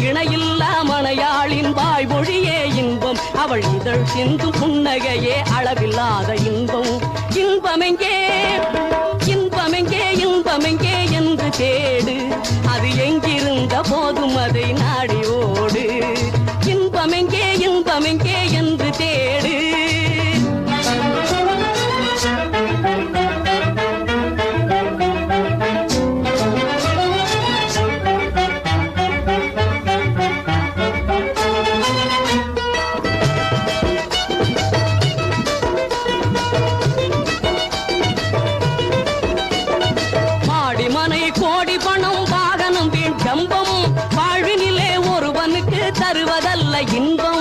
இணையில்லா மனையாளின் வாய்மொழியே இன்பம் அவள் இதழ் சிந்தும் புன்னகையே அளவில்லாத இன்பம் இன்பமெங்கே இன்பமெங்கே இன்பமெங்கே என்று தேடு அது எங்கிருந்த போதும் அதை நாடி ஓடு இன்பமெங்கே இன்பமெங்கே என்று தேடு வாழ்வினிலே ஒருவனுக்கு தருவதல்ல இன்பம்